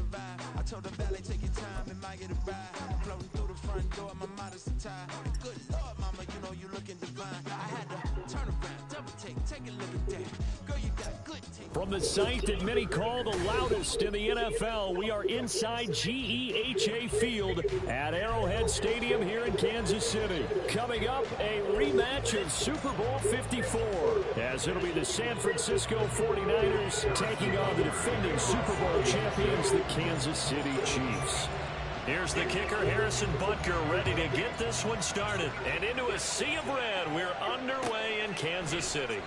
survive. I told the valet, take your time, admire the ride. Floating through the front door, my modesty tie. Good Lord, mama, you know you looking divine. I had to turn around, double take a look at that. Girl, you got good take. From the site that many call the loudest in the NFL, we are inside GEHA Field at Arrowhead Stadium here in Kansas City. Coming up, a rematch of Super Bowl 54, as it'll be the San Francisco 49ers taking on the defending Super Bowl champions, the Kansas City Chiefs. Here's the kicker, Harrison Butker, ready to get this one started. And into a sea of red, we're underway in Kansas City.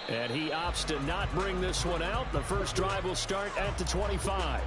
And he opts to not bring this one out. The first drive will start at the 25.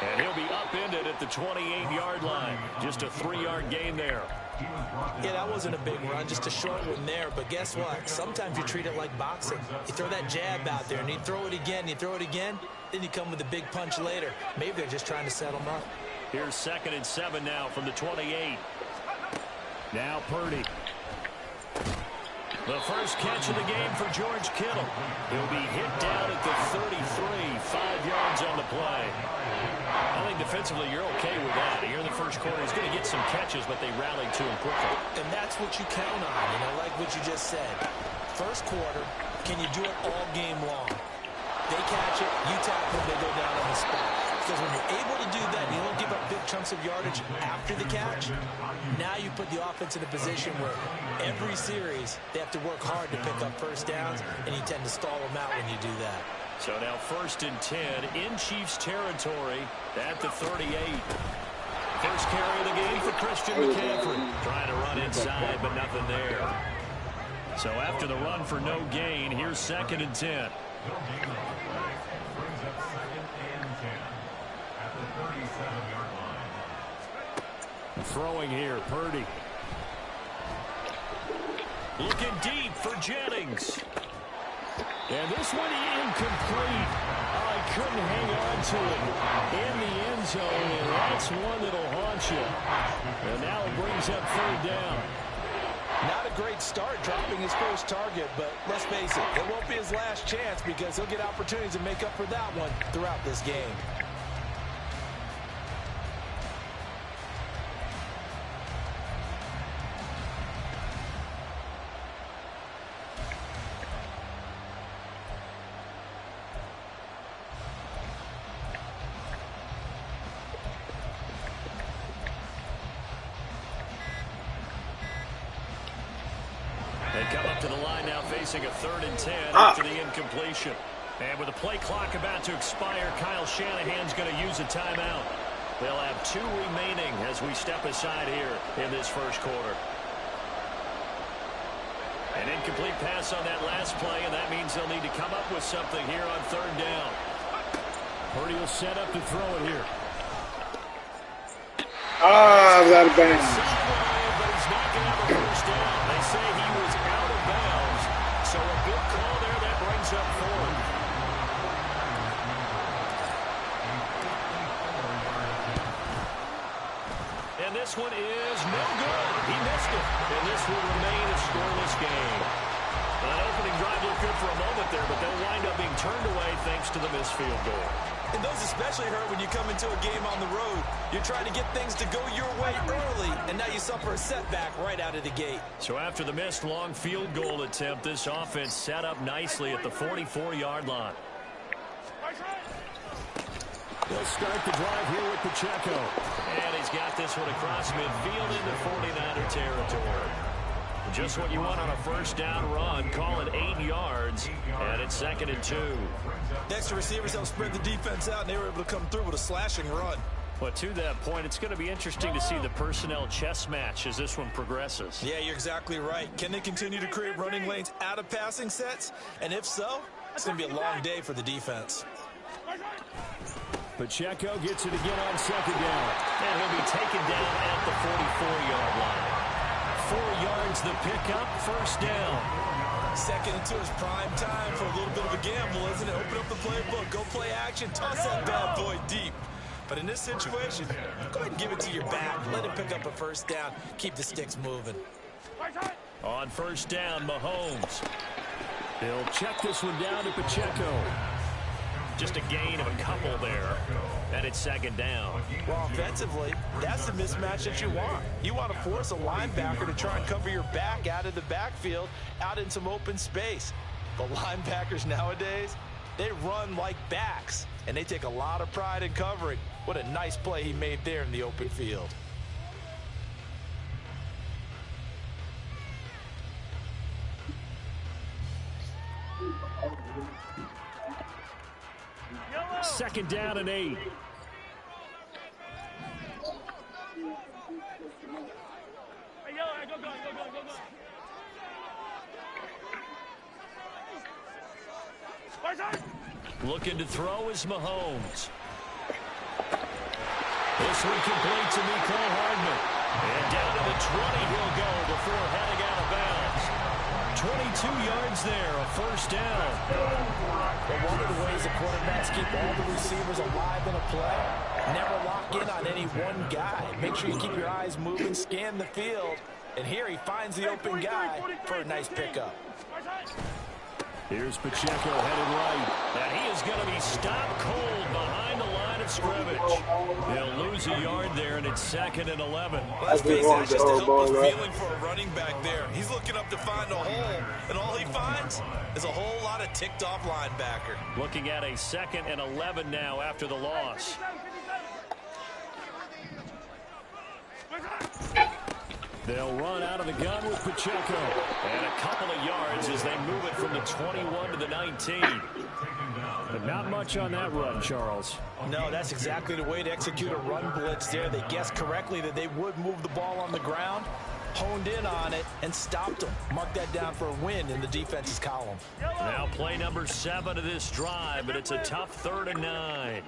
And he'll be upended at the 28-yard line. Just a 3-yard gain there. Yeah, that wasn't a big run, just a short one there. But guess what? Sometimes you treat it like boxing. You throw that jab out there, and you throw it again, then you come with a big punch later. Maybe they're just trying to set them up. Here's 2nd and 7 now from the 28. Now Purdy. The first catch of the game for George Kittle. He'll be hit down at the 33, 5 yards on the play. I think defensively you're okay with that. Here in the first quarter, he's going to get some catches, but they rallied to him quickly. And that's what you count on, and I like what you just said. First quarter, can you do it all game long? They catch it, you tackle them, they go down on the spot. Because when you're able to do that, and you don't give up big chunks of yardage after the catch, now you put the offense in a position where every series they have to work hard to pick up first downs, and you tend to stall them out when you do that. So now 1st and 10 in Chiefs territory at the 38. First carry of the game for Christian McCaffrey. Trying to run inside, but nothing there. So after the run for no gain, here's 2nd and 10. Throwing here, Purdy. Looking deep for Jennings. And this one incomplete. I couldn't hang on to it in the end zone, and that's one that'll haunt you. And now it brings up 3rd down. Not a great start dropping his first target, but let's face it, it won't be his last chance because he'll get opportunities to make up for that one throughout this game. They come up to the line now facing a 3rd and 10 after the incompletion. And with the play clock about to expire, Kyle Shanahan's going to use a timeout. They'll have 2 remaining as we step aside here in this first quarter. An incomplete pass on that last play, and that means they'll need to come up with something here on 3rd down. Purdy will set up to throw it here. That bang. But he's not going to have a first down. They say he was out of bounds. So a good call there that brings up 4th. And this one is no good. He missed it. And this will remain a scoreless game. An opening drive looked good for a moment there, but they'll wind up being turned away thanks to the missed field goal. And those especially hurt when you come into a game on the road. You're trying to get things to go your way early, and now you suffer a setback right out of the gate. So after the missed long field goal attempt, this offense set up nicely at the 44-yard line. They'll start the drive here with Pacheco. And he's got this one across midfield into 49er territory. Just what you want on a first down run. Call it 8 yards, and it's 2nd and 2. Next, the receivers help spread the defense out, and they were able to come through with a slashing run. But to that point, it's going to be interesting to see the personnel chess match as this one progresses. Yeah, you're exactly right. Can they continue to create running lanes out of passing sets? And if so, it's going to be a long day for the defense. Pacheco gets it again on second down. And he'll be taken down at the 44-yard line. 4 yards the pickup, first down. Second and 2 is prime time for a little bit of a gamble, isn't it? Open up the playbook, go play action, toss that bad boy deep. But in this situation, go ahead and give it to your back. Let him pick up a first down. Keep the sticks moving. On first down, Mahomes. He'll check this one down to Pacheco. Just a gain of a couple there. And it's second down. Well, offensively, that's the mismatch that you want. You want to force a linebacker to try and cover your back out of the backfield, out in some open space. The linebackers nowadays, they run like backs, and they take a lot of pride in covering. What a nice play he made there in the open field. Second down and 8. Looking to throw is Mahomes. This one complete to Mecole Hardman. And down to the 20 he'll go before heading out of bounds. 22 yards there, a first down. But one of the ways the quarterbacks keep all the receivers alive in a play, never lock in on any one guy. Make sure you keep your eyes moving, scan the field. And here he finds the open guy for a nice pickup. Here's Pacheco headed right. And he is going to be stopped cold behind the line of scrimmage. He'll lose a yard there, and it's second and 11. Let's face it, that's just a helpless feeling for a running back there. He's looking up to find a hole, and all he finds is a whole lot of ticked-off linebacker. Looking at a second and 11 now after the loss. They'll run out of the gun with Pacheco. And a couple of yards as they move it from the 21 to the 19. But not much on that run, Charles. No, that's exactly the way to execute a run blitz there. They guessed correctly that they would move the ball on the ground, honed in on it, and stopped them. Mark that down for a win in the defense's column. Now play number 7 of this drive, but it's a tough 3rd and 9.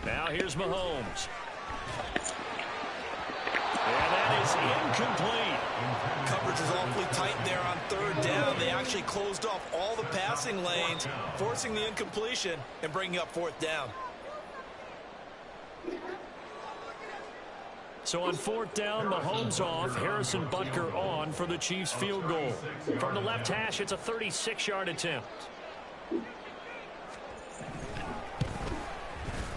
Now here's Mahomes. And that is incomplete. Coverage is awfully tight there on 3rd down. They actually closed off all the passing lanes, forcing the incompletion and bringing up 4th down. So on 4th down, Mahomes off, Harrison Butker on for the Chiefs field goal. From the left hash, it's a 36-yard attempt.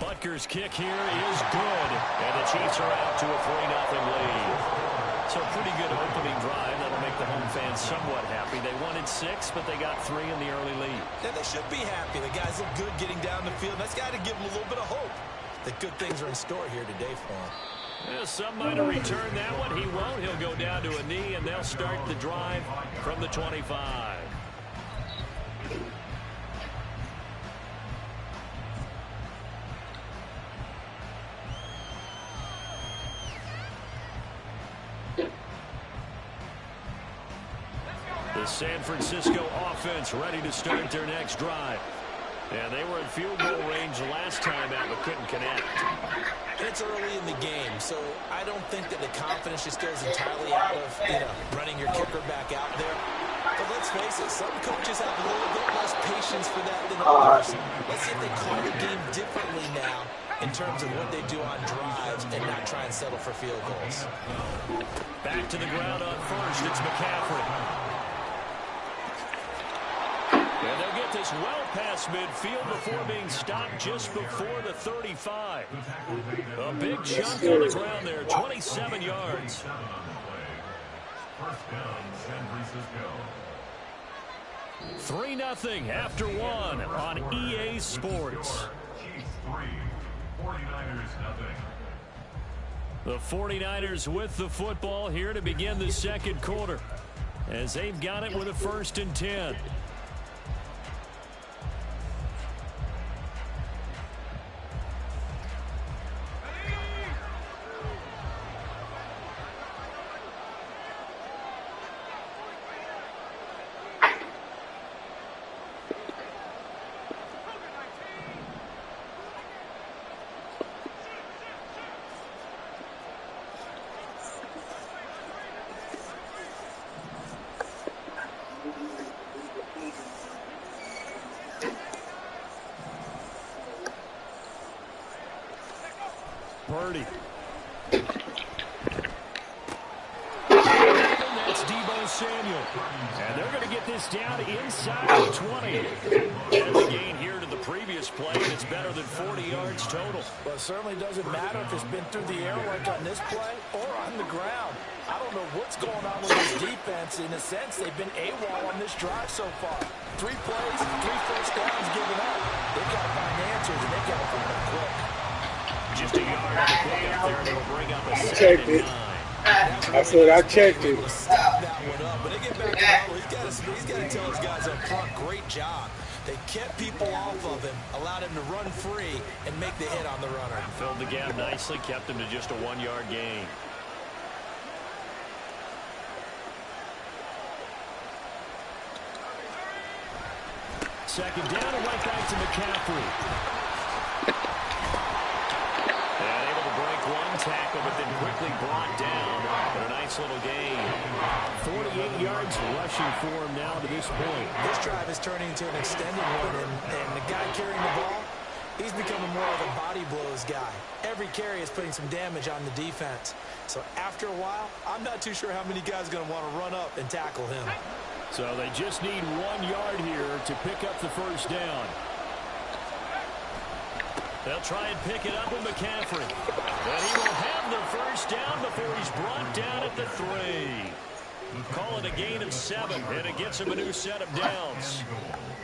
Butker's kick here is good, and the Chiefs are out to a 3-0 lead. So a pretty good opening drive. That'll make the home fans somewhat happy. They wanted 6, but they got 3 in the early lead. And they should be happy. The guys look good getting down the field. That's got to give them a little bit of hope that good things are in store here today for them. Yeah, some might have returned that one. He won't. He'll go down to a knee, and they'll start the drive from the 25. The San Francisco offense ready to start their next drive. And they were in field goal range last time out, but couldn't connect. It's early in the game, so I don't think that the confidence just goes entirely out of, running your kicker back out there. But let's face it, some coaches have a little bit less patience for that than others. Let's see if they call the game differently now in terms of what they do on drives and not try and settle for field goals. Back to the ground on first. It's McCaffrey. And they'll get this well past midfield before being stopped just before the 35. A big chunk on the ground there, 27 yards. First down, San Francisco. 3-0 after 1 on EA Sports. Chiefs 3, 49ers nothing. The 49ers with the football here to begin the second quarter, as they've got it with a 1st and 10. 30. And that's Deebo Samuel. And they're going to get this down inside the 20. And the gain here to the previous play, and it's better than 40 yards total. Well, it certainly doesn't matter if it's been through the air like on this play or on the ground. I don't know what's going on with this defense. In a sense, they've been AWOL on this drive so far. 3 plays, 3 first downs given up. They've got to find answers, and they've got to find them quick. Just a yard on the pickup there, and it'll bring up a Checked it. 2nd and 9. I said I checked it. Stop that one up. But they get back to the he's got to tell his guys up front, great job. They kept people off of him, allowed him to run free, and make the hit on the runner. Filled the gap nicely, kept him to just a 1-yard gain. Second down and right back to McCaffrey. And able to break one tackle, but then quickly brought down. But a nice little gain. 48 yards rushing for him now to this point. This drive is turning into an extended one, and the guy carrying the ball, he's becoming more of a body blows guy. Every carry is putting some damage on the defense. So after a while, I'm not too sure how many guys are going to want to run up and tackle him. So they just need 1 yard here to pick up the first down. They'll try and pick it up with McCaffrey. But he will have the first down before he's brought down at the 3. Call it a gain of 7, and it gets him a new set of downs.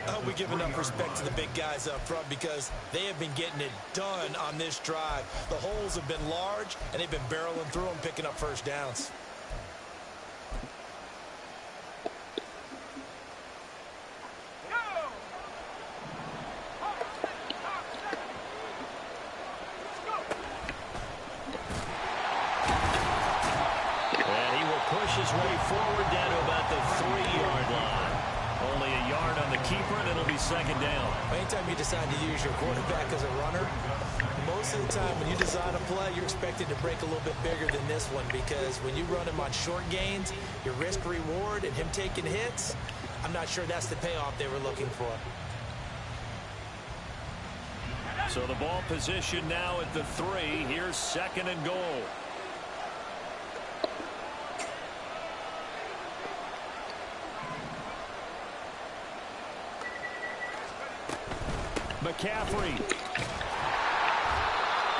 I hope we give enough respect to the big guys up front because they have been getting it done on this drive. The holes have been large, and they've been barreling through them, picking up first downs. His way forward down to about the 3-yard line. Only a yard on the keeper, and it'll be second down. Anytime you decide to use your quarterback as a runner, most of the time when you design a play, you're expected to break a little bit bigger than this one because when you run him on short gains, your risk-reward and him taking hits, I'm not sure that's the payoff they were looking for. So the ball position now at the 3. Here's second and goal. McCaffrey.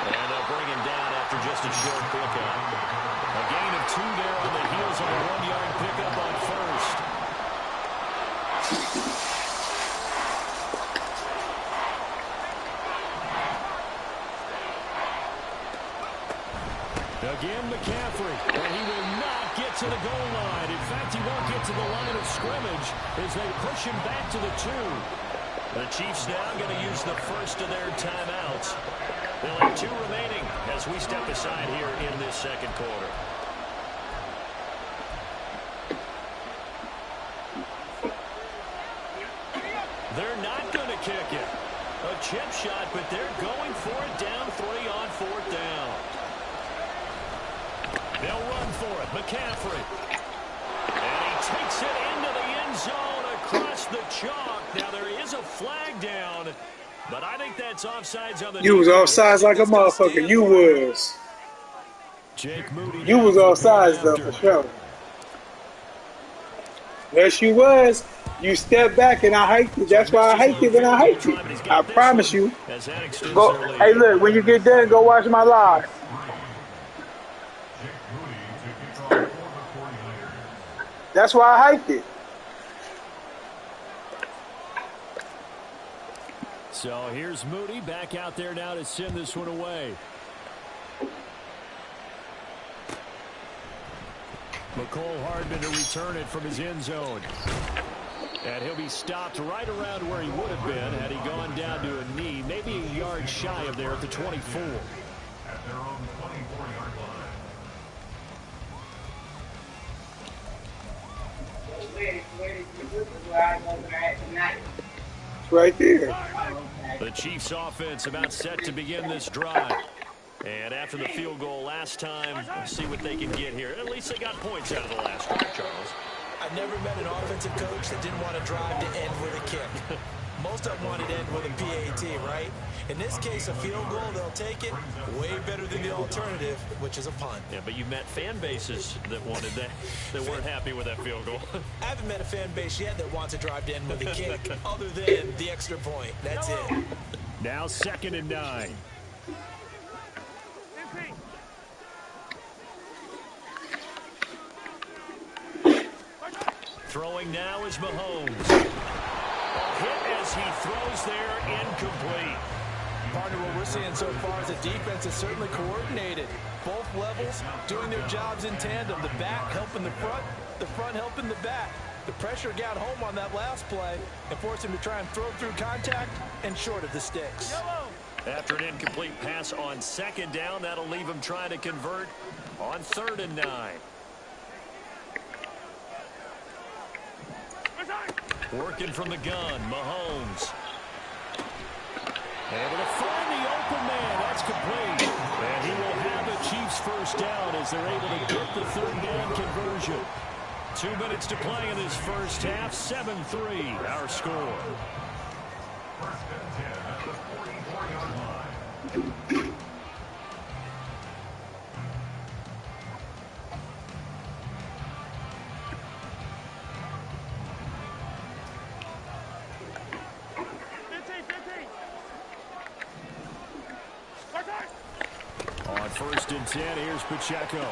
And they'll bring him down after just a short pickup. A gain of 2 there on the heels of a 1-yard pickup on first. Again, McCaffrey. And he will not get to the goal line. In fact, he won't get to the line of scrimmage as they push him back to the 2. The Chiefs now going to use the first of their timeouts. They'll have 2 remaining as we step aside here in this second quarter. They're not going to kick it. A chip shot, but they're going for it down 3 on 4th down. They'll run for it. McCaffrey. And he takes it into the end zone across the chalk. Now there is a flag down, but I think that's offsides on the. You was offsides like a motherfucker. You was. Jake Moody. You was offsides though for sure. Yes, you was. You stepped back and I hiked it. That's why I hiked it when I hiked it. I promise you. Go. Hey, look. When you get done, go watch my live. That's why I hiked it. So here's Moody back out there now to send this one away. McCole Hardman to return it from his end zone. And he'll be stopped right around where he would have been had he gone down to a knee, maybe a yard shy of there at the 24. At their own 24-yard line. Right there. The Chiefs offense about set to begin this drive. And after the field goal last time, let's see what they can get here. At least they got points out of the last drive, Charles. I've never met an offensive coach that didn't want to drive to end with a kick. Most of them want it end with a PAT, right? In this case, a field goal, they'll take it. Way better than the alternative, which is a punt. Yeah, but you met fan bases that wanted that, that weren't happy with that field goal. I haven't met a fan base yet that wants a drive to end with a kick other than the extra point. That's it. Now 2nd and 9. Throwing now is Mahomes. A hit as he throws there, incomplete. Partner, what we're seeing so far is the defense is certainly coordinated. Both levels doing their jobs in tandem. The back helping the front helping the back. The pressure got home on that last play and forced him to try and throw through contact and short of the sticks. After an incomplete pass on 2nd down, that'll leave him trying to convert on 3rd and 9. Working from the gun, Mahomes. Able to find the open man. That's complete. And he will have the Chiefs first down as they're able to get the 3rd down conversion. 2 minutes to play in this first half. 7-3 our score. First and 10 at the 44-yard line. On 1st and 10, here's Pacheco.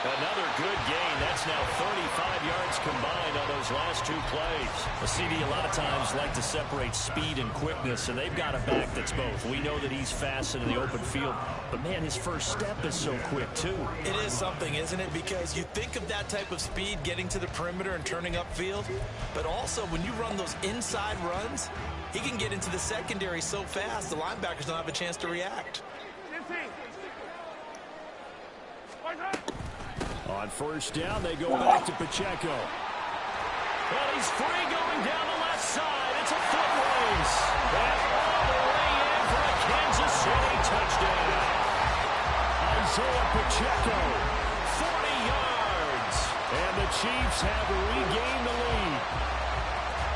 Another good gain. That's now 35 yards combined on those last 2 plays. A CD a lot of times like to separate speed and quickness, and they've got a back that's both. We know that he's fast in the open field, but man, his first step is so quick too. It is something, isn't it? Because you think of that type of speed getting to the perimeter and turning upfield, but also when you run those inside runs, he can get into the secondary so fast the linebackers don't have a chance to react. On 1st down, they go back to Pacheco. And he's free going down the left side. It's a foot race. And all the way in for a Kansas City touchdown. Isaiah Pacheco, 40 yards. And the Chiefs have regained the lead.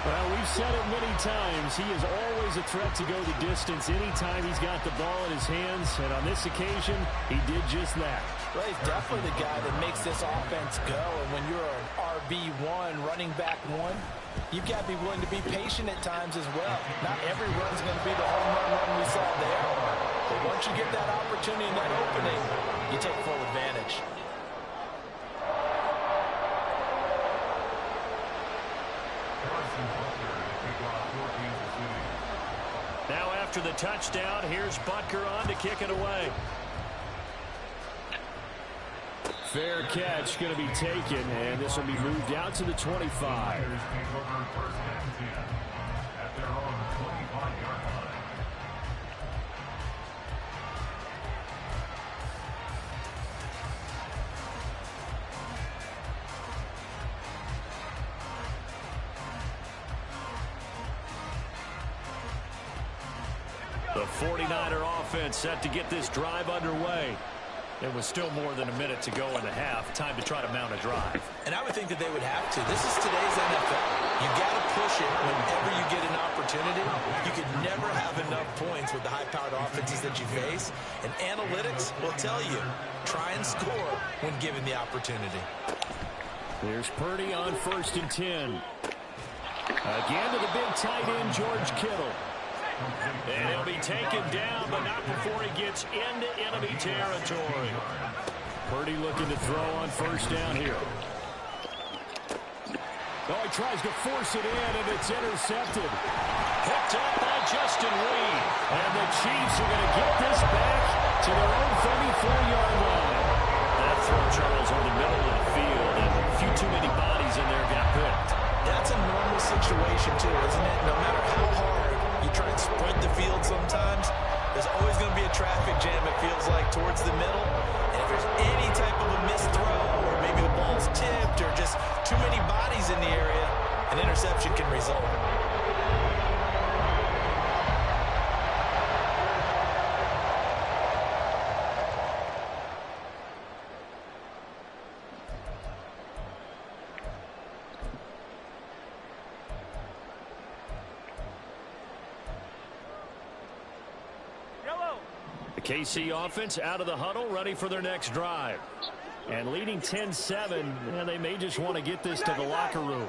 Well, we've said it many times. He is always a threat to go the distance anytime he's got the ball in his hands. And on this occasion, he did just that. Well, he's definitely the guy that makes this offense go. And when you're an RB1, running back 1, you've got to be willing to be patient at times as well. Not every run's going to be the home run we saw there. But once you get that opportunity and that opening, you take full advantage. Now after the touchdown, here's Butker on to kick it away. Fair catch going to be taken, and this will be moved out to the 25. The 49er offense set to get this drive underway. There was still more than a minute to go in the half. Time to try to mount a drive. And I would think that they would have to. This is today's NFL. You got to push it whenever you get an opportunity. You could never have enough points with the high-powered offenses that you face. And analytics will tell you, try and score when given the opportunity. Here's Purdy on 1st and 10. Again to the big tight end, George Kittle. And he'll be taken down, but not before he gets into enemy territory. Purdy looking to throw on 1st down here. Oh, he tries to force it in, and it's intercepted. Picked up by Justin Reed. And the Chiefs are going to get this back to their own 34-yard line. That throw, Charles, on the middle of the field, and a few too many bodies in there got picked. That's a normal situation, too, isn't it? No matter how hard you try and spread the field sometimes, there's always going to be a traffic jam, it feels like, towards the middle. And if there's any type of a missed throw, or maybe the ball's tipped, or just too many bodies in the area, an interception can result. KC offense out of the huddle, ready for their next drive. And leading 10-7, and they may just want to get this to the locker room.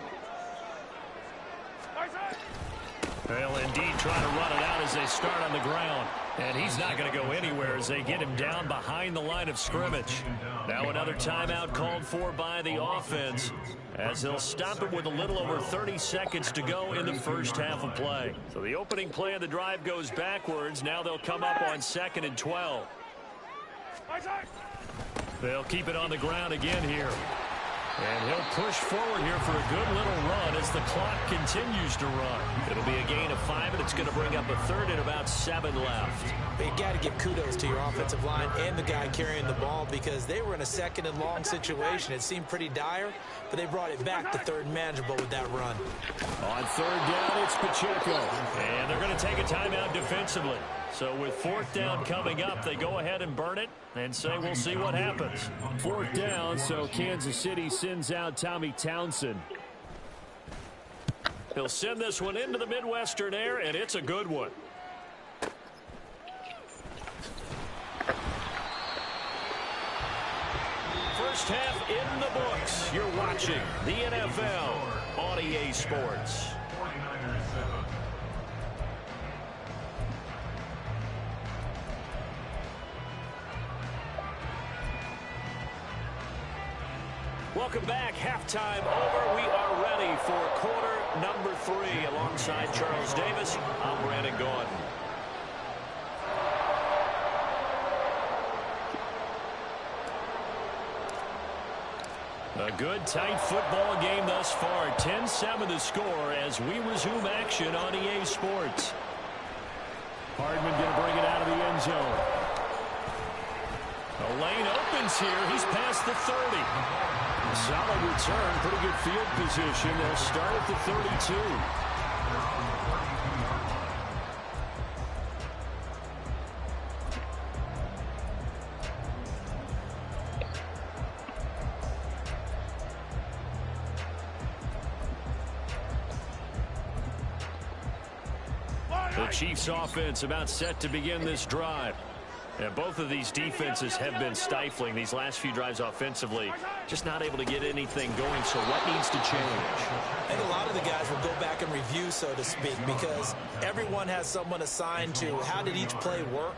They'll indeed try to run it out as they start on the ground. And he's not going to go anywhere as they get him down behind the line of scrimmage. Now another timeout called for by the offense as they'll stop it with a little over 30 seconds to go in the first half of play. So the opening play of the drive goes backwards. Now they'll come up on 2nd and 12. They'll keep it on the ground again here. And he'll push forward here for a good little run as the clock continues to run. It'll be a gain of 5, and it's going to bring up a third and about 7 left. But you got to give kudos to your offensive line and the guy carrying the ball because they were in a 2nd and long situation. It seemed pretty dire, but they brought it back to 3rd and manageable with that run. On 3rd down, it's Pacheco. And they're going to take a timeout defensively. So with 4th down coming up, they go ahead and burn it and say we'll see what happens. 4th down, so Kansas City sends out Tommy Townsend. He'll send this one into the Midwestern air, and it's a good one. First half in the books. You're watching the NFL on EA Sports. 49ers 7. Welcome back. Halftime over. We are ready for quarter number 3. Alongside Charles Davis, I'm Brandon Gaudin. A good, tight football game thus far. 10-7 the score as we resume action on EA Sports. Hardman going to bring it out of the end zone. The lane opens here. He's past the 30. Solid return. Pretty good field position. They'll start at the 32. The Chiefs offense about set to begin this drive. And both of these defenses have been stifling these last few drives offensively. Just not able to get anything going, so what needs to change? I think a lot of the guys will go back and review, so to speak, because everyone has someone assigned to how did each play work.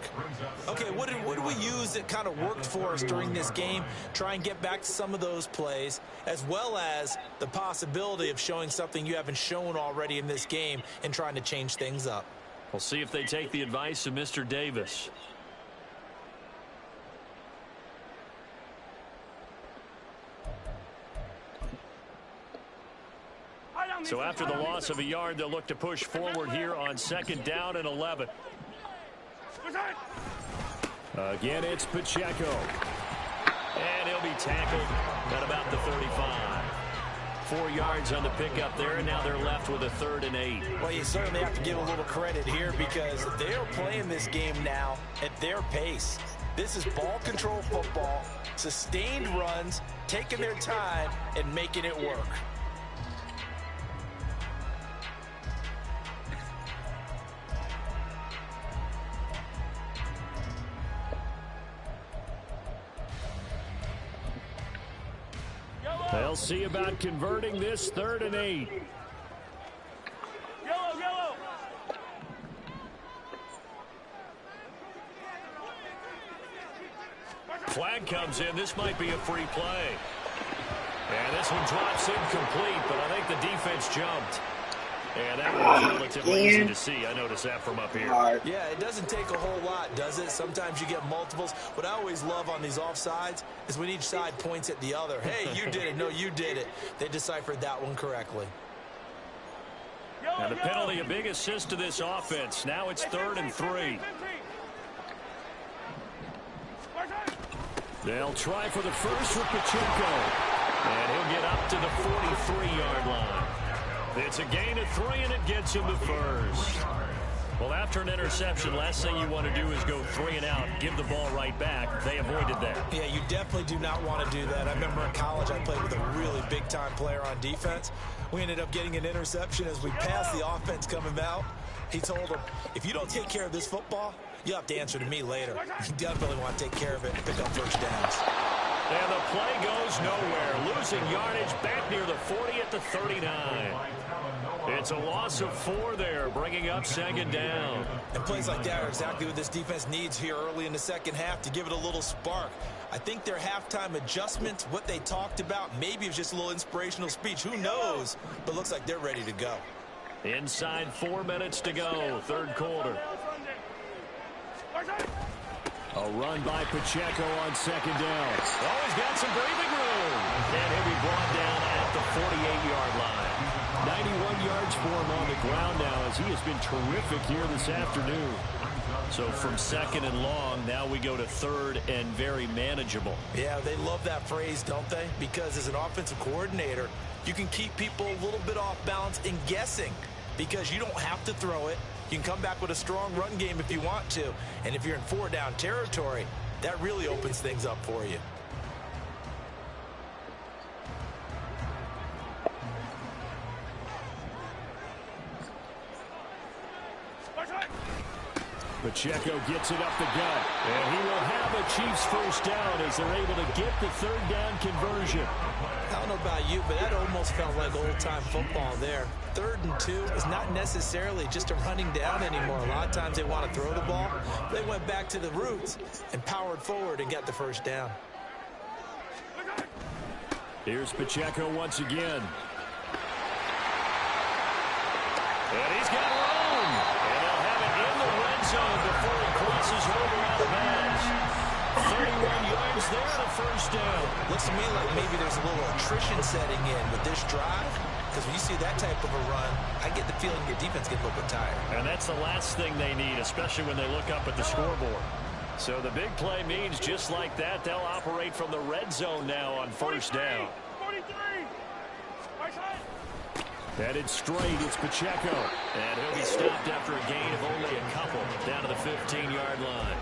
Okay, what did we use that kind of worked for us during this game? Try and get back to some of those plays, as well as the possibility of showing something you haven't shown already in this game and trying to change things up. We'll see if they take the advice of Mr. Davis. So after the loss of a yard, they'll look to push forward here on 2nd down and 11. Again, it's Pacheco. And he'll be tackled at about the 35. 4 yards on the pickup there, and now they're left with a 3rd and 8. Well, you certainly have to give a little credit here because they're playing this game now at their pace. This is ball control football, sustained runs, taking their time, and making it work. They'll see about converting this 3rd and 8. Yellow. Flag comes in. This might be a free play. And this one drops incomplete, but I think the defense jumped. And that was relatively easy to see. I noticed that from up here. Yeah, it doesn't take a whole lot, does it? Sometimes you get multiples. What I always love on these offsides is when each side points at the other. Hey, you did it. No, you did it. They deciphered that one correctly. And the penalty, a big assist to this offense. Now it's 3rd and 3. They'll try for the first with Pacheco. And he'll get up to the 43-yard line. It's a gain of 3, and it gets him the first. Well, after an interception, last thing you want to do is go 3 and out, give the ball right back. They avoided that. Yeah, you definitely do not want to do that. I remember in college I played with a really big-time player on defense. We ended up getting an interception as we passed the offense coming out. He told him, if you don't take care of this football, You'll have to answer to me later. You definitely want to take care of it and pick up first downs. And the play goes nowhere. Losing yardage back near the 40 at the 39. It's a loss of 4 there, bringing up second down. And plays like that are exactly what this defense needs here early in the second half to give it a little spark. I think their halftime adjustments, what they talked about, maybe it was just a little inspirational speech. Who knows? But looks like they're ready to go. Inside 4 minutes to go, third quarter. A run by Pacheco on second down. Oh, he's got some breathing room. And he'll be brought down at the 48-yard line. 91 yards for him on the ground now as he has been terrific here this afternoon. So from second and long, now we go to third and very manageable. Yeah, they love that phrase, don't they? Because as an offensive coordinator, you can keep people a little bit off balance and guessing because you don't have to throw it. You can come back with a strong run game if you want to. And if you're in 4-down territory, that really opens things up for you. Pacheco gets it up the gut. And he will have a Chiefs first down as they're able to get the third down conversion. I don't know about you, but that almost felt like old-time football there. 3rd and 2 is not necessarily just a running down anymore. A lot of times they want to throw the ball. They went back to the roots and powered forward and got the first down. Here's Pacheco once again. And he's got room. And they'll have it in the red zone before he crosses over out of bounds. 31 yards there, the first down. Looks to me like maybe there's a little attrition setting in with this drive. Because when you see that type of a run, I get the feeling your defense gets a little bit tired. And that's the last thing they need, especially when they look up at the scoreboard. So the big play means just like that, they'll operate from the red zone now on first down. 43. Headed straight, it's Pacheco. And he'll be stopped after a gain of only a couple down to the 15-yard line.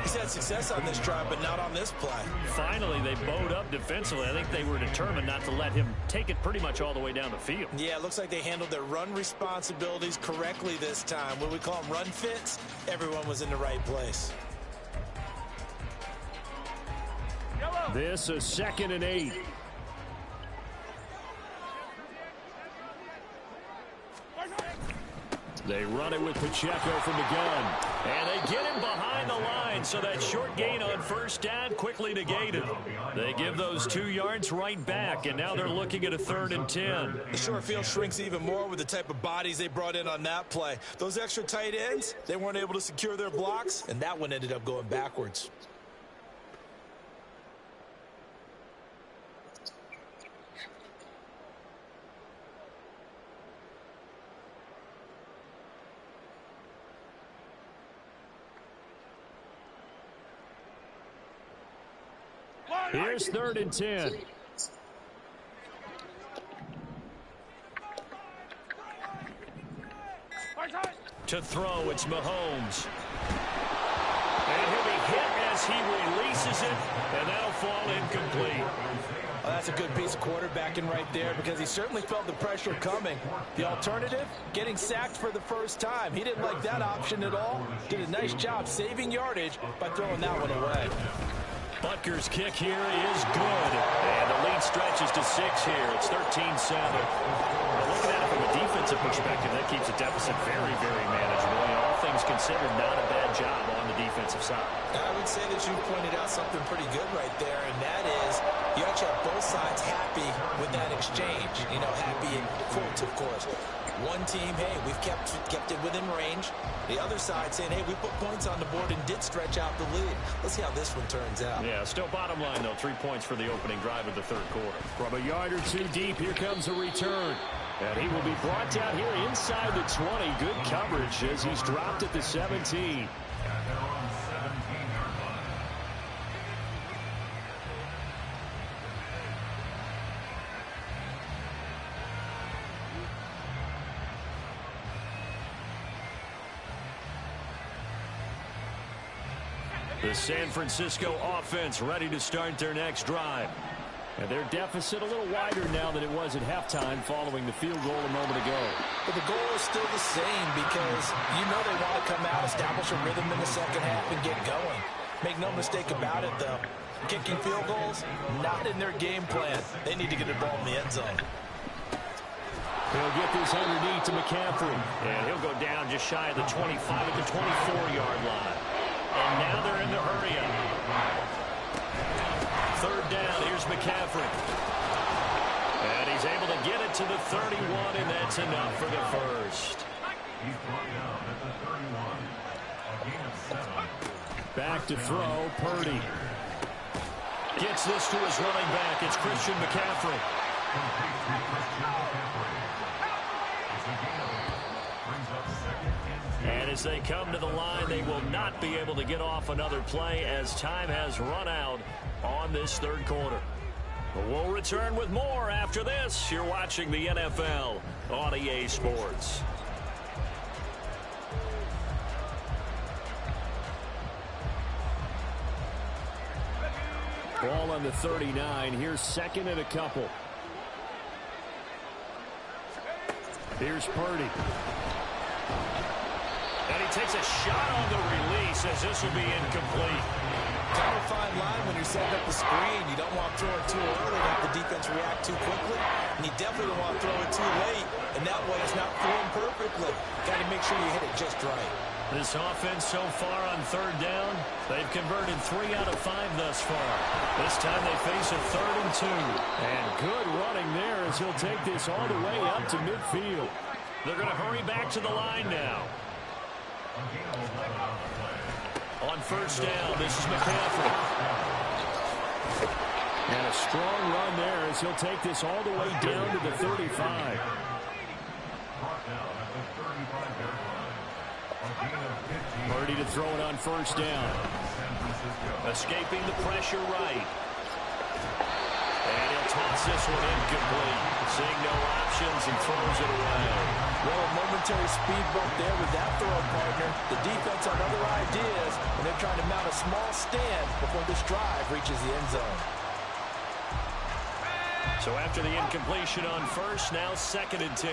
He's had success on this drive, but not on this play. Finally, they bowed up defensively. I think they were determined not to let him take it pretty much all the way down the field. Yeah, it looks like they handled their run responsibilities correctly this time. What do we call them, run fits? Everyone was in the right place. This is 2nd and 8. They run it with Pacheco from the gun. And they get him behind the line, so that short gain on first down quickly negated. They give those 2 yards right back, and now they're looking at a 3rd and 10. The short field shrinks even more with the type of bodies they brought in on that play. Those extra tight ends, they weren't able to secure their blocks, and that one ended up going backwards. Here's 3rd and 10. To throw, it's Mahomes. And he'll be hit as he releases it, and that'll fall incomplete. Well, that's a good piece of quarterbacking right there because he certainly felt the pressure coming. The alternative, getting sacked for the first time. He didn't like that option at all. Did a nice job saving yardage by throwing that one away. Butker's kick here is good. And the lead stretches to 6 here. It's 13-7. Looking at it from a defensive perspective, that keeps the deficit very, very manageable. And all things considered, not a bad job on the defensive side. I would say that you pointed out something pretty good right there, and that is you actually have both sides happy with that exchange. You know, happy in quotes, of course. One team, hey, we've kept it within range. The other side saying, hey, we put points on the board and did stretch out the lead. Let's see how this one turns out. Yeah, still bottom line, though. 3 points for the opening drive of the third quarter. From a yard or 2 deep, here comes a return. And he will be brought down here inside the 20. Good coverage as he's dropped at the 17. The San Francisco offense ready to start their next drive. And their deficit a little wider now than it was at halftime following the field goal a moment ago. But the goal is still the same because you know they want to come out, establish a rhythm in the second half, and get going. Make no mistake about it, though. Kicking field goals, not in their game plan. They need to get the ball in the end zone. He'll get this underneath to McCaffrey. And he'll go down just shy of the 25 at the 24-yard line. And now they're in the hurry up. Third down, here's McCaffrey. And he's able to get it to the 31, and that's enough for the first. He's brought down at the 31. A gain of 7. Back to throw, Purdy. Gets this to his running back. It's Christian McCaffrey. Complete to Christian McCaffrey. It's a gain of 8. Brings up 2nd and 10. And as they come to the line, they will not be able to get off another play as time has run out on this third quarter. But we'll return with more after this. You're watching the NFL on EA Sports. Ball on the 39. Here's second and a couple. Here's Purdy. And he takes a shot on the release as this will be incomplete. Kind of a fine line when you're setting up the screen. You don't want to throw it too early, have the defense react too quickly. And you definitely don't want to throw it too late. And that way it's not thrown perfectly. Got to make sure you hit it just right. This offense so far on third down, they've converted 3 out of 5 thus far. This time they face a 3rd and 2. And good running there as he'll take this all the way up to midfield. They're going to hurry back to the line now. On first down, this is McCaffrey. And a strong run there as he'll take this all the way down to the 35. Brought down at the 35-yard line. A gain of 15. Purdy to throw it on first down. San Francisco. Escaping the pressure right. And he'll toss this one incomplete. Seeing no options and throws it away. Well, a momentary speed bump there with that throw, partner. The defense on other ideas, and they're trying to mount a small stand before this drive reaches the end zone. So after the incompletion on first, now 2nd and 10.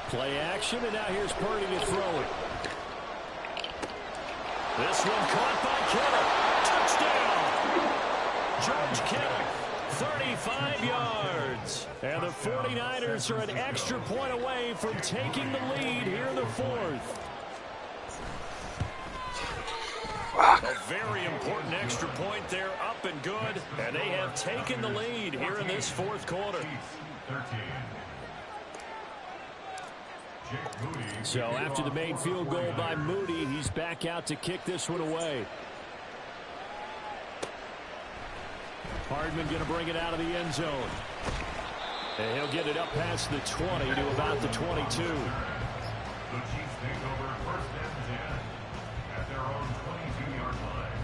Play action, and now here's Purdy to throw it. This one caught by Kittle. Touchdown! George Kittle, 35 yards. And the 49ers are an extra point away from taking the lead here in the 4th. A very important extra point there, up and good. And they have taken the lead here in this 4th quarter. 13. So after the made field goal by Moody, he's back out to kick this one away. Hardman going to bring it out of the end zone. And he'll get it up past the 20 to about the 22. The Chiefs take over 1st and 10 at their own 22-yard line.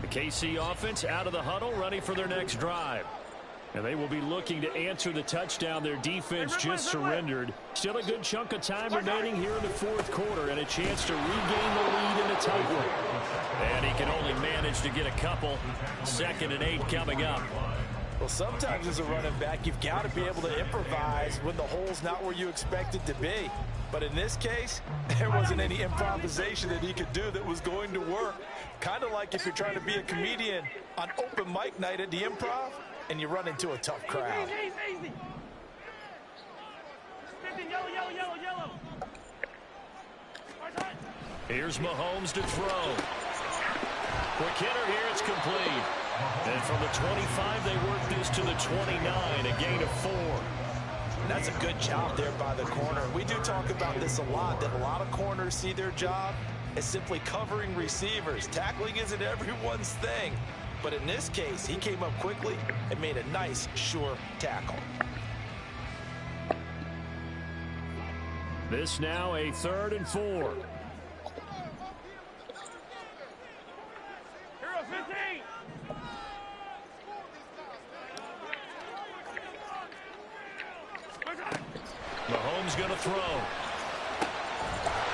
The KC offense out of the huddle, ready for their next drive. And they will be looking to answer the touchdown their defense just surrendered. Still a good chunk of time remaining here in the 4th quarter and a chance to regain the lead in a tight one. And he can only manage to get a couple. 2nd and 8 coming up. Well, sometimes as a running back, you've got to be able to improvise when the hole's not where you expect it to be. But in this case, there wasn't any improvisation that he could do that was going to work. Kind of like if you're trying to be a comedian on open mic night at the Improv, and you run into a tough crowd. Easy. Yellow. Here's Mahomes to throw. Quick hitter here, it's complete. And from the 25, they work this to the 29, a gain of 4. That's a good job there by the corner. We do talk about this a lot, that a lot of corners see their job as simply covering receivers. Tackling isn't everyone's thing. But in this case, he came up quickly and made a nice, sure tackle. This now a 3rd and 4. Hero 15. Mahomes going to throw.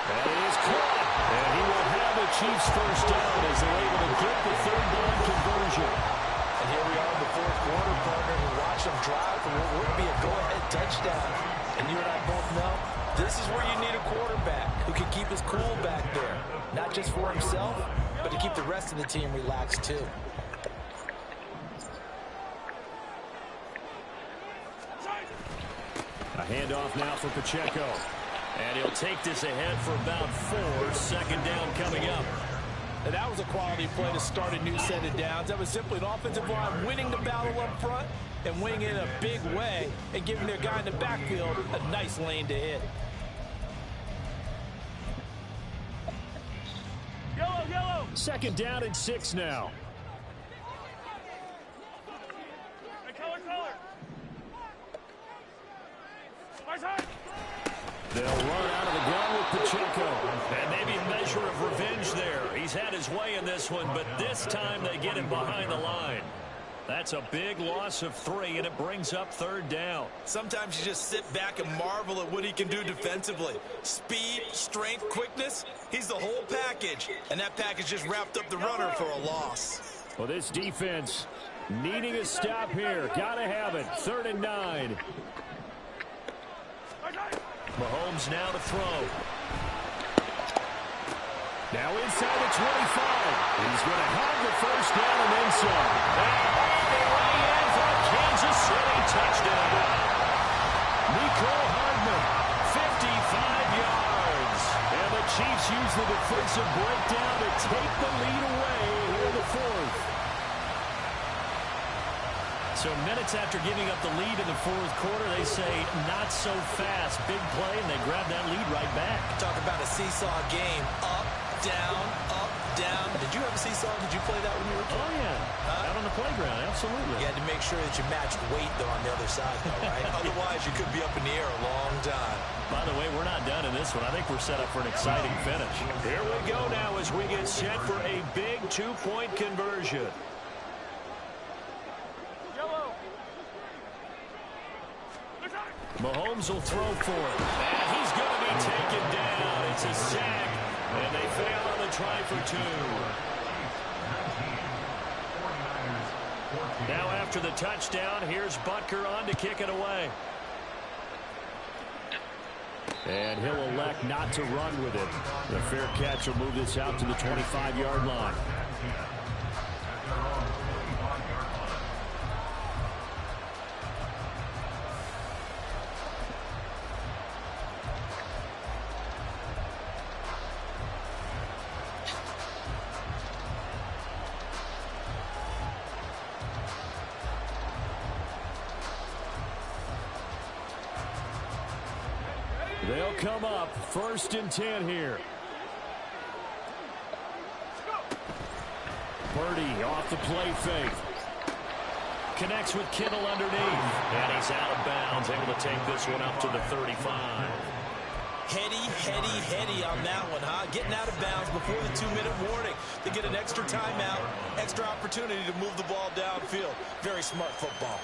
That is caught. And he will have the Chiefs first down as they're able to get the third down conversion. And here we are in the fourth quarter, partner. We watch them drive for what would be a go-ahead touchdown. And you and I both know this is where you need a quarterback who can keep his cool back there. Not just for himself, but to keep the rest of the team relaxed too. A handoff now for Pacheco. And he'll take this ahead for about 4. Second down coming up. And that was a quality play to start a new set of downs. That was simply an offensive line winning the battle up front and winning it in a big way and giving their guy in the backfield a nice lane to hit. Yellow, yellow. Second down and 6 now. Hey, color. My side. They'll run out of the gun with Pacheco. And maybe a measure of revenge there. He's had his way in this one, but this time they get him behind the line. That's a big loss of 3, and it brings up third down. Sometimes you just sit back and marvel at what he can do defensively. Speed, strength, quickness, he's the whole package. And that package just wrapped up the runner for a loss. Well, this defense needing a stop here. Gotta have it. 3rd and 9. Mahomes now to throw. Now inside the 25. He's going to have the first down and then some. And way in for a Kansas City touchdown. Mecole Hardman, 55 yards. And the Chiefs use the defensive breakdown to take the lead away here in the 4th. So minutes after giving up the lead in the 4th quarter, they say not so fast. Big play, and they grab that lead right back. Talk about a seesaw game. Up, down, up, down. Did you have a seesaw? Did you play that when you were a kid? Oh, yeah. Out on the playground, absolutely. You had to make sure that you matched weight, though, on the other side, though, right? Otherwise, you could be up in the air a long time. By the way, we're not done in this one. I think we're set up for an exciting finish. Here we go now as we get set for a big 2-point conversion. Mahomes will throw for it. And he's going to be taken down. It's a sack. And they fail on the try for 2. Now after the touchdown, here's Butker on to kick it away. And he'll elect not to run with it. The fair catch will move this out to the 25-yard line. They'll come up 1st and 10 here. Purdy off the play fake. Connects with Kittle underneath. And he's out of bounds, able to take this one up to the 35. Heady on that one, huh? Getting out of bounds before the 2-minute warning. They get an extra timeout, extra opportunity to move the ball downfield. Very smart football.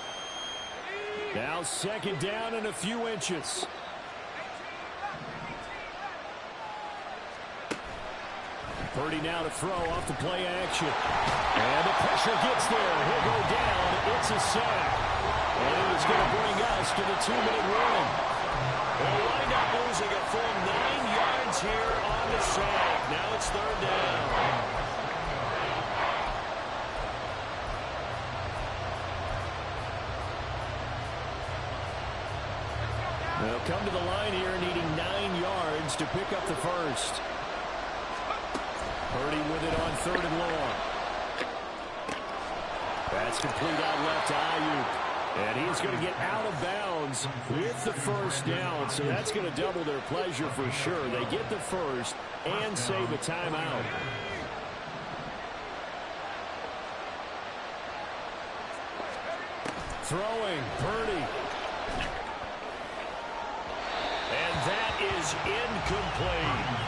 Now 2nd down and a few inches. Purdy now to throw off the play action. And the pressure gets there. He'll go down. It's a sack. And it is going to bring us to the 2-minute warning. They'll wind up losing a full 9 yards here on the sack. Now it's 3rd down. They'll come to the line here needing 9 yards to pick up the first. Purdy with it on 3rd and long. That's complete out left to Ayuk. And he's going to get out of bounds with the first down. So that's going to double their pleasure for sure. They get the first and save a timeout. Throwing, Purdy. And that is incomplete.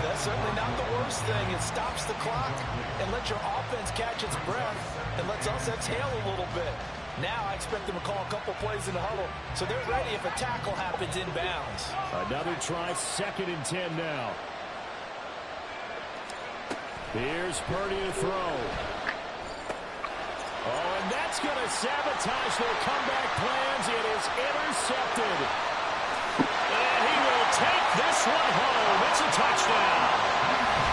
That's certainly not the worst thing. It stops the clock and lets your offense catch its breath and lets us exhale a little bit. Now I expect them to call a couple plays in the huddle, so they're ready if a tackle happens inbounds. Another try, 2nd and 10 now. Here's Purdy to throw. Oh, and that's going to sabotage their comeback plans. It is intercepted. And he will take this one home. It's a touchdown.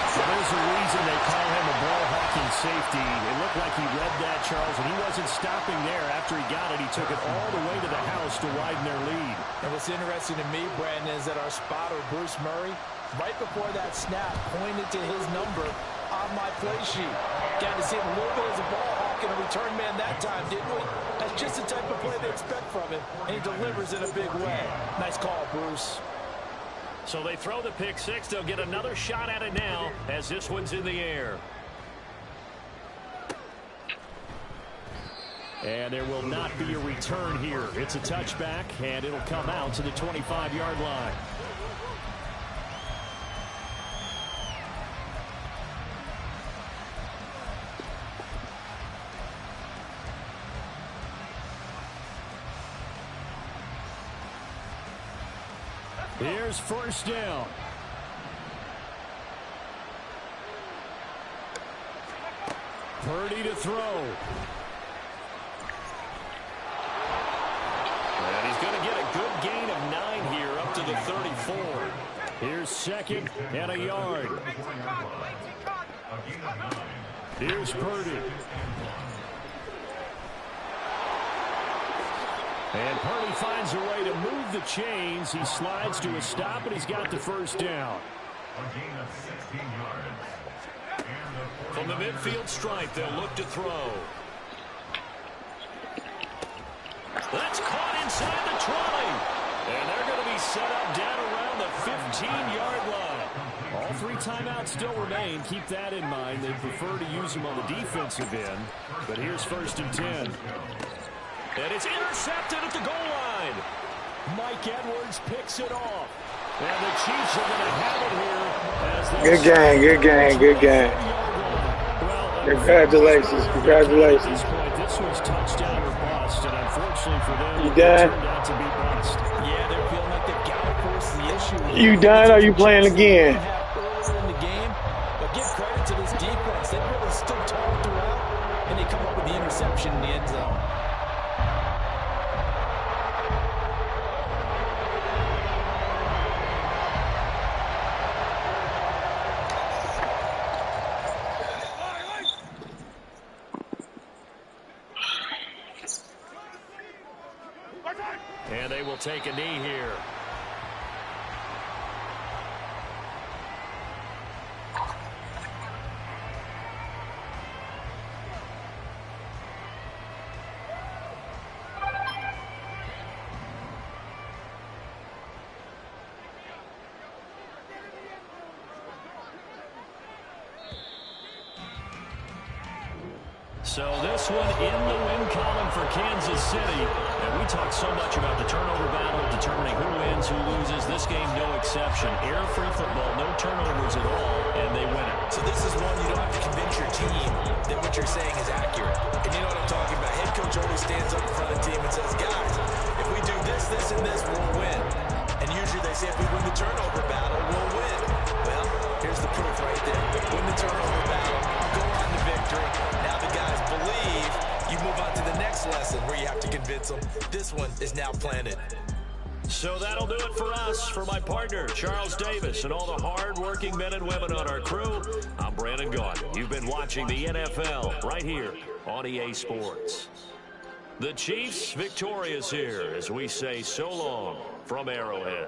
So there's a reason they call him a ball-hawking safety. It looked like he read that, Charles, and he wasn't stopping there. After he got it, he took it all the way to the house to widen their lead. And what's interesting to me, Brandon, is that our spotter, Bruce Murray, right before that snap, pointed to his number on my play sheet. Got to see him a little bit as a ball hawk and a return man that time, didn't we? That's just the type of play they expect from him, and he delivers in a big way. Nice call, Bruce. So they throw the pick six. They'll get another shot at it now as this one's in the air. And there will not be a return here. It's a touchback, and it'll come out to the 25-yard line. Here's 1st down. Purdy to throw. And he's going to get a good gain of 9 here up to the 34. Here's 2nd and a yard. Here's Purdy. And Purdy finds a way to move the chains. He slides to a stop, and he's got the 1st down. From the midfield stripe, they'll look to throw. That's caught inside the 20. And they're going to be set up down around the 15-yard line. All 3 timeouts still remain. Keep that in mind. They prefer to use them on the defensive end. But here's 1st and 10. And it's intercepted at the goal line. Mike Edwards picks it off. And the Chiefs are going to have it here. As good game, good game, good game. Congratulations, congratulations. At this point, this was touchdown or bust, and unfortunately for them, you done? It turned out to be bust. Yeah, they're feeling like they've got to force the issue. You done, or are you playing again? Earlier in the game, but give credit to this defense. They really stood tall throughout, and they come up with the interception in the end zone. And they will take a knee here. So this one in the win column for Kansas City. And we talk so much about the turnover battle, determining who wins, who loses. This game, no exception. Error-free football, no turnovers at all, and they win it. So this is one you don't have to convince your team that what you're saying is accurate. And you know what I'm talking about. Head coach always stands up in front of the team and says, guys, if we do this, this, and this, we'll win. And usually they say if we win the turnover battle, we'll win. Well, here's the proof right there. Win the turnover battle, go on to victory. Now the guys believe, you move on to the next lesson where you have to convince them. This one is now planted. So that'll do it for us. For my partner, Charles Davis, and all the hard-working men and women on our crew, I'm Brandon Gaudin. You've been watching the NFL right here on EA Sports. The Chiefs victorious here as we say so long from Arrowhead.